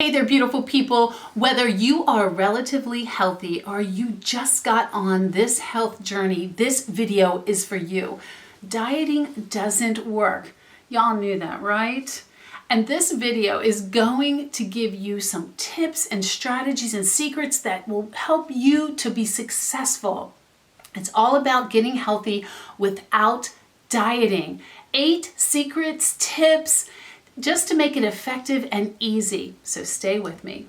Hey there, beautiful people. Whether you are relatively healthy or you just got on this health journey, this video is for you. Dieting doesn't work. Y'all knew that, right? And this video is going to give you some tips and strategies and secrets that will help you to be successful. It's all about getting healthy without dieting. 8 secrets, tips, just to make it effective and easy. So stay with me.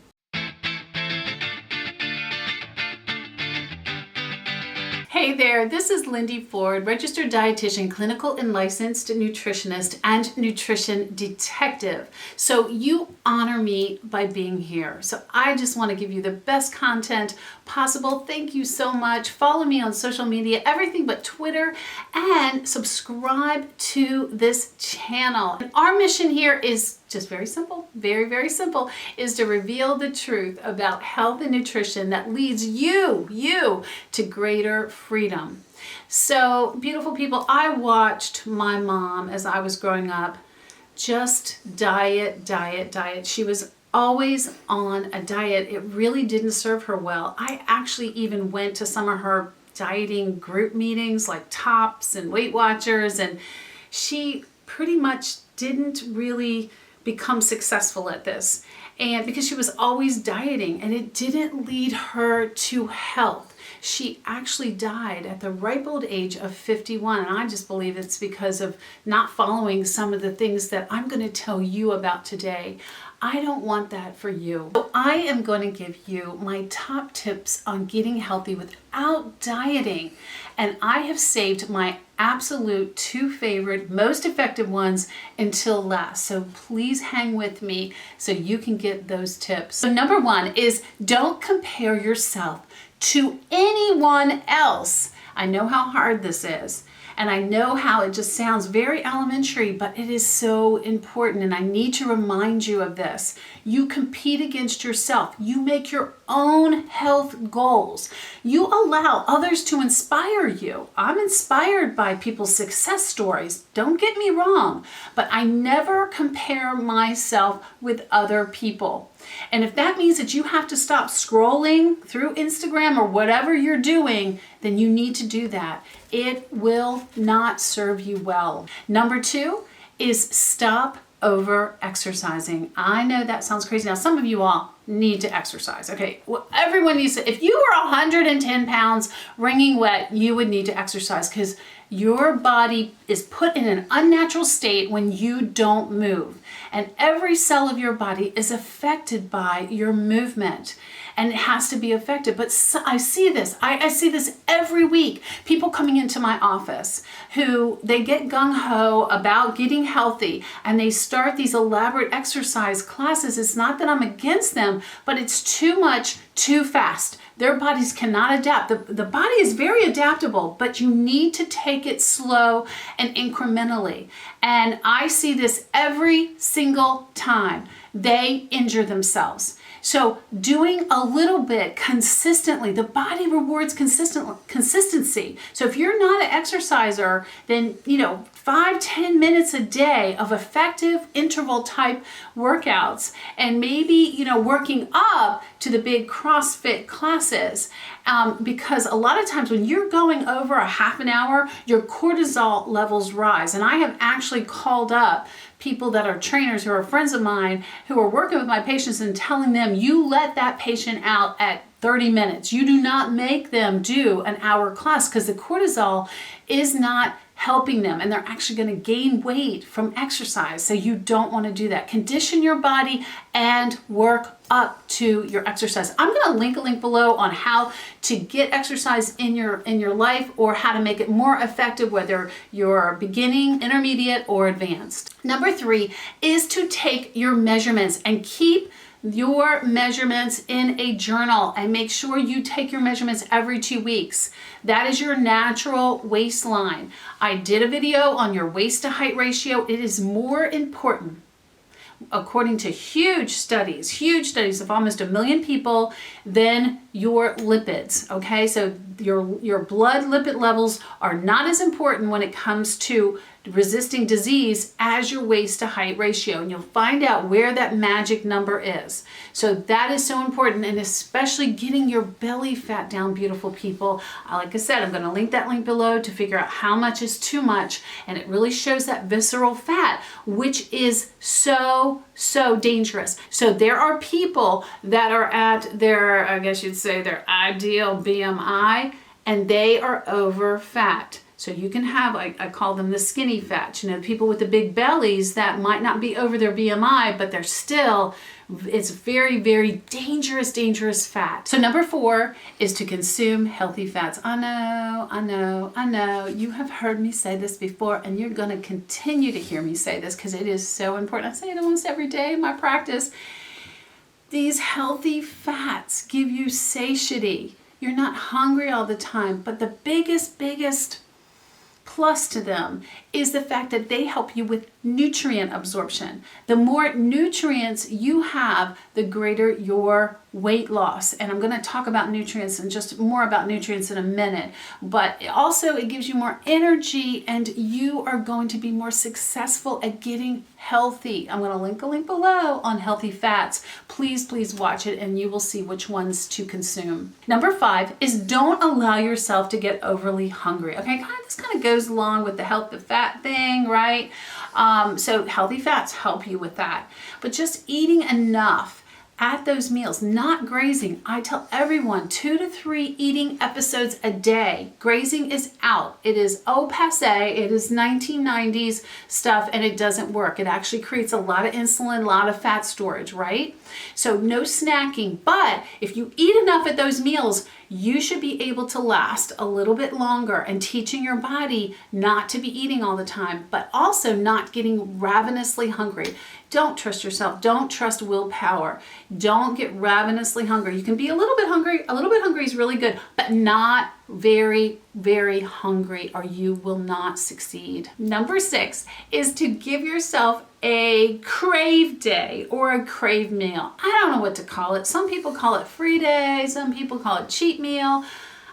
Hey there, this is Lindy Ford, registered dietitian, clinical and licensed nutritionist, and nutrition detective. So you honor me by being here. So I just want to give you the best content possible. Thank you so much. Follow me on social media, everything but Twitter, and subscribe to this channel. And our mission here is just very simple, very simple, is to reveal the truth about health and nutrition that leads you to greater freedom. So, beautiful people, I watched my mom as I was growing up just diet. She was always on a diet. It really didn't serve her well. I actually even went to some of her dieting group meetings like Tops and Weight Watchers, and she pretty much didn't really become successful at this, and because she was always dieting and it didn't lead her to health. She actually died at the ripe old age of 51, and I just believe it's because of not following some of the things that I'm going to tell you about today. I don't want that for you. So I am going to give you my top tips on getting healthy without dieting, and I have saved my absolute 2 favorite, most effective ones until last. So please hang with me so you can get those tips. So number 1 is don't compare yourself to anyone else. I know how hard this is, and I know how it just sounds very elementary, but it is so important, and I need to remind you of this. You compete against yourself. You make your own health goals. You allow others to inspire you. I'm inspired by people's success stories. Don't get me wrong, but I never compare myself with other people. And if that means that you have to stop scrolling through Instagram or whatever you're doing, then you need to do that. It will not serve you well. Number 2 is stop over exercising. I know that sounds crazy. Now, some of you all need to exercise. Okay, well, everyone needs to. If you were 110 pounds wringing wet, you would need to exercise, because your body is put in an unnatural state when you don't move. And every cell of your body is affected by your movement, and it has to be affected. But I see this. I see this every week. People coming into my office who they get gung-ho about getting healthy, and they start these elaborate exercise classes. It's not that I'm against them, but it's too much, too fast. Their bodies cannot adapt. The body is very adaptable, but you need to take it slow and incrementally. And I see this every single time. They injure themselves. So doing a little bit consistently, the body rewards consistency. So if you're not an exerciser, then 5-10 minutes a day of effective interval type workouts, and maybe working up to the big CrossFit classes, because a lot of times when you're going over a half an hour, your cortisol levels rise. And I have actually called up people that are trainers who are friends of mine who are working with my patients and telling them, you let that patient out at 30 minutes. You do not make them do an hour class, because the cortisol is not helping them, and they're actually going to gain weight from exercise. So you don't want to do that. Condition your body and work up to your exercise. I'm going to link a link below on how to get exercise in your life, or how to make it more effective, whether you're beginning, intermediate, or advanced. Number 3 is to take your measurements and keep your measurements in a journal, and make sure you take your measurements every 2 weeks. That is your natural waistline. I did a video on your waist to height ratio. It is more important, according to huge studies of almost 1 million people, than your lipids. Okay, so your blood lipid levels are not as important when it comes to resisting disease as your waist to height ratio, and you'll find out where that magic number is. So that is so important, and especially getting your belly fat down, beautiful people. Like I said, I'm going to link that link below to figure out how much is too much, and it really shows that visceral fat, which is so dangerous. So there are people that are at their, I guess you'd say, their ideal BMI, and they are over fat. So you can have, I call them the skinny fat, people with the big bellies that might not be over their BMI, but they're still, it's very, very dangerous fat. So number 4 is to consume healthy fats. I know. You have heard me say this before, and you're going to continue to hear me say this because it is so important. I say it almost every day in my practice. These healthy fats give you satiety. You're not hungry all the time, but the biggest plus to them is the fact that they help you with nutrient absorption. The more nutrients you have, the greater your weight loss. And I'm going to talk about nutrients and just more about nutrients in a minute. But also it gives you more energy, and you are going to be more successful at getting healthy. I'm going to link a link below on healthy fats. Please watch it, and you will see which ones to consume. Number 5 is don't allow yourself to get overly hungry. Okay, this kind of goes along with the health of fat thing, right? So healthy fats help you with that. But just eating enough at those meals, not grazing. I tell everyone 2 to 3 eating episodes a day. Grazing is out. It is au passé. It is 1990s stuff, and it doesn't work. It actually creates a lot of insulin, a lot of fat storage, right? So no snacking. But if you eat enough at those meals, you should be able to last a little bit longer, and teaching your body not to be eating all the time, but also not getting ravenously hungry. Don't trust yourself. Don't trust willpower. Don't get ravenously hungry. You can be a little bit hungry. A little bit hungry is really good, but not very hungry, or you will not succeed. Number 6 is to give yourself a crave day or a crave meal. I don't know what to call it. Some people call it free day. Some people call it cheat meal.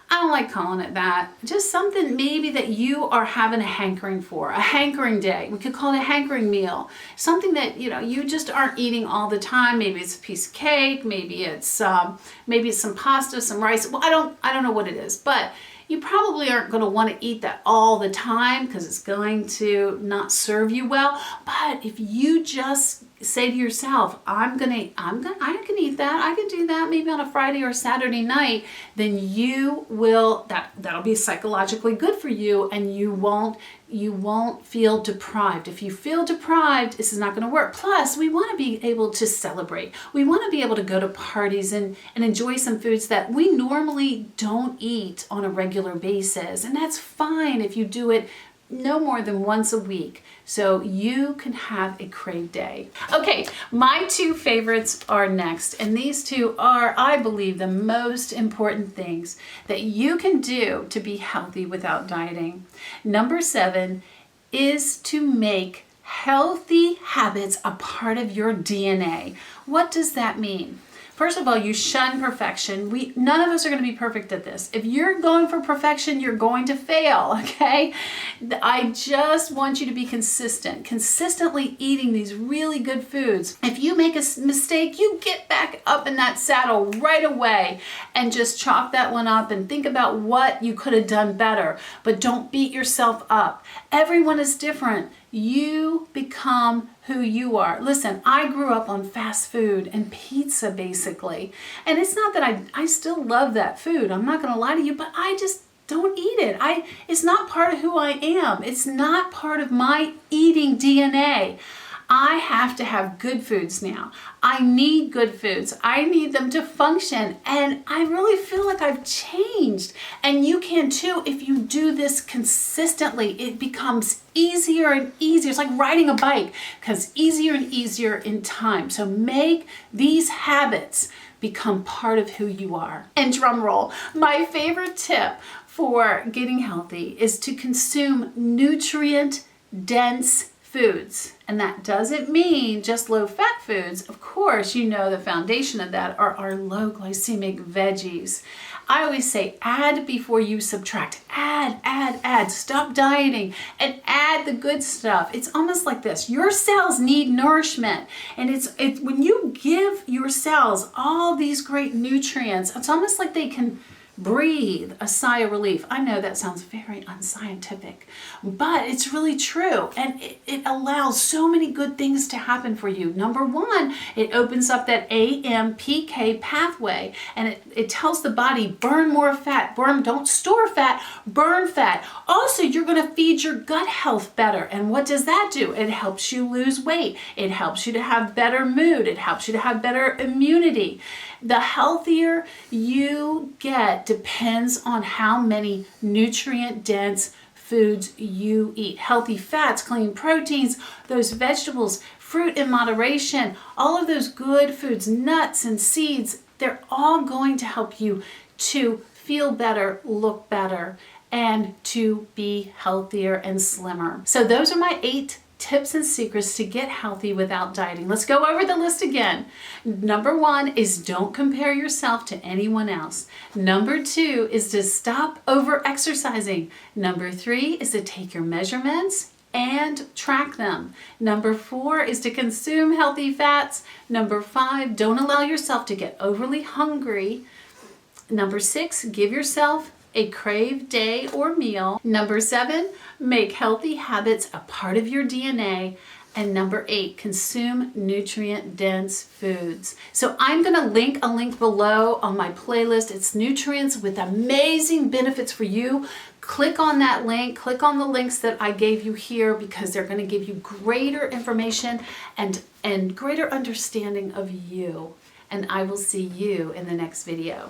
I don't like calling it that. Just something maybe that you are having a hankering for, a hankering day. We could call it a hankering meal. Something that, you just aren't eating all the time. Maybe it's a piece of cake, maybe it's some pasta, some rice. Well, I don't know what it is, but you probably aren't going to want to eat that all the time because it's going to not serve you well. But if you just say to yourself, I can eat that, I can do that maybe on a Friday or Saturday night, then that'll be psychologically good for you, and you won't feel deprived. If you feel deprived, this is not going to work. Plus, we want to be able to celebrate. We want to be able to go to parties and enjoy some foods that we normally don't eat on a regular basis. And that's fine if you do it no more than once a week. So you can have a crave day. Okay, my 2 favorites are next. And these 2 are, I believe, the most important things that you can do to be healthy without dieting. Number 7 is to make healthy habits a part of your DNA. What does that mean? First of all, you shun perfection. None of us are going to be perfect at this. If you're going for perfection, you're going to fail, okay? I just want you to be consistently eating these really good foods. If you make a mistake, you get back up in that saddle right away and just chalk that one up and think about what you could have done better, but don't beat yourself up. Everyone is different. You become who you are. Listen, I grew up on fast food and pizza basically. And it's not that I still love that food. I'm not going to lie to you, but I just don't eat it. It's not part of who I am. It's not part of my eating DNA. I have to have good foods now. I need good foods. I need them to function. And I really feel like I've changed. And you can too if you do this consistently. It becomes easier and easier. It's like riding a bike, because easier and easier in time. So make these habits become part of who you are. And drum roll, my favorite tip for getting healthy is to consume nutrient-dense foods. And that doesn't mean just low-fat foods. Of course, the foundation of that are our low glycemic veggies. I always say add before you subtract. Add, add, add. Stop dieting and add the good stuff. It's almost like this. Your cells need nourishment. And it's when you give your cells all these great nutrients, it's almost like they can breathe a sigh of relief. I know that sounds very unscientific, but it's really true. And it allows so many good things to happen for you. Number one, it opens up that AMPK pathway, and it tells the body, burn more fat. Don't store fat, burn fat. Also, you're going to feed your gut health better. And what does that do? It helps you lose weight. It helps you to have better mood. It helps you to have better immunity. The healthier you get depends on how many nutrient-dense foods you eat. Healthy fats, clean proteins, those vegetables, fruit in moderation, all of those good foods, nuts and seeds, they're all going to help you to feel better, look better, and to be healthier and slimmer. So those are my 8 tips and secrets to get healthy without dieting. Let's go over the list again. Number 1 is don't compare yourself to anyone else. Number 2 is to stop over exercising. Number 3 is to take your measurements and track them. Number 4 is to consume healthy fats. Number 5, don't allow yourself to get overly hungry. Number 6, give yourself a Crave day or meal. Number 7, make healthy habits a part of your DNA. And number 8, consume nutrient-dense foods. So I'm going to link a link below on my playlist. It's nutrients with amazing benefits for you. Click on that link, click on the links that I gave you here, because they're going to give you greater information and greater understanding of you. And I will see you in the next video.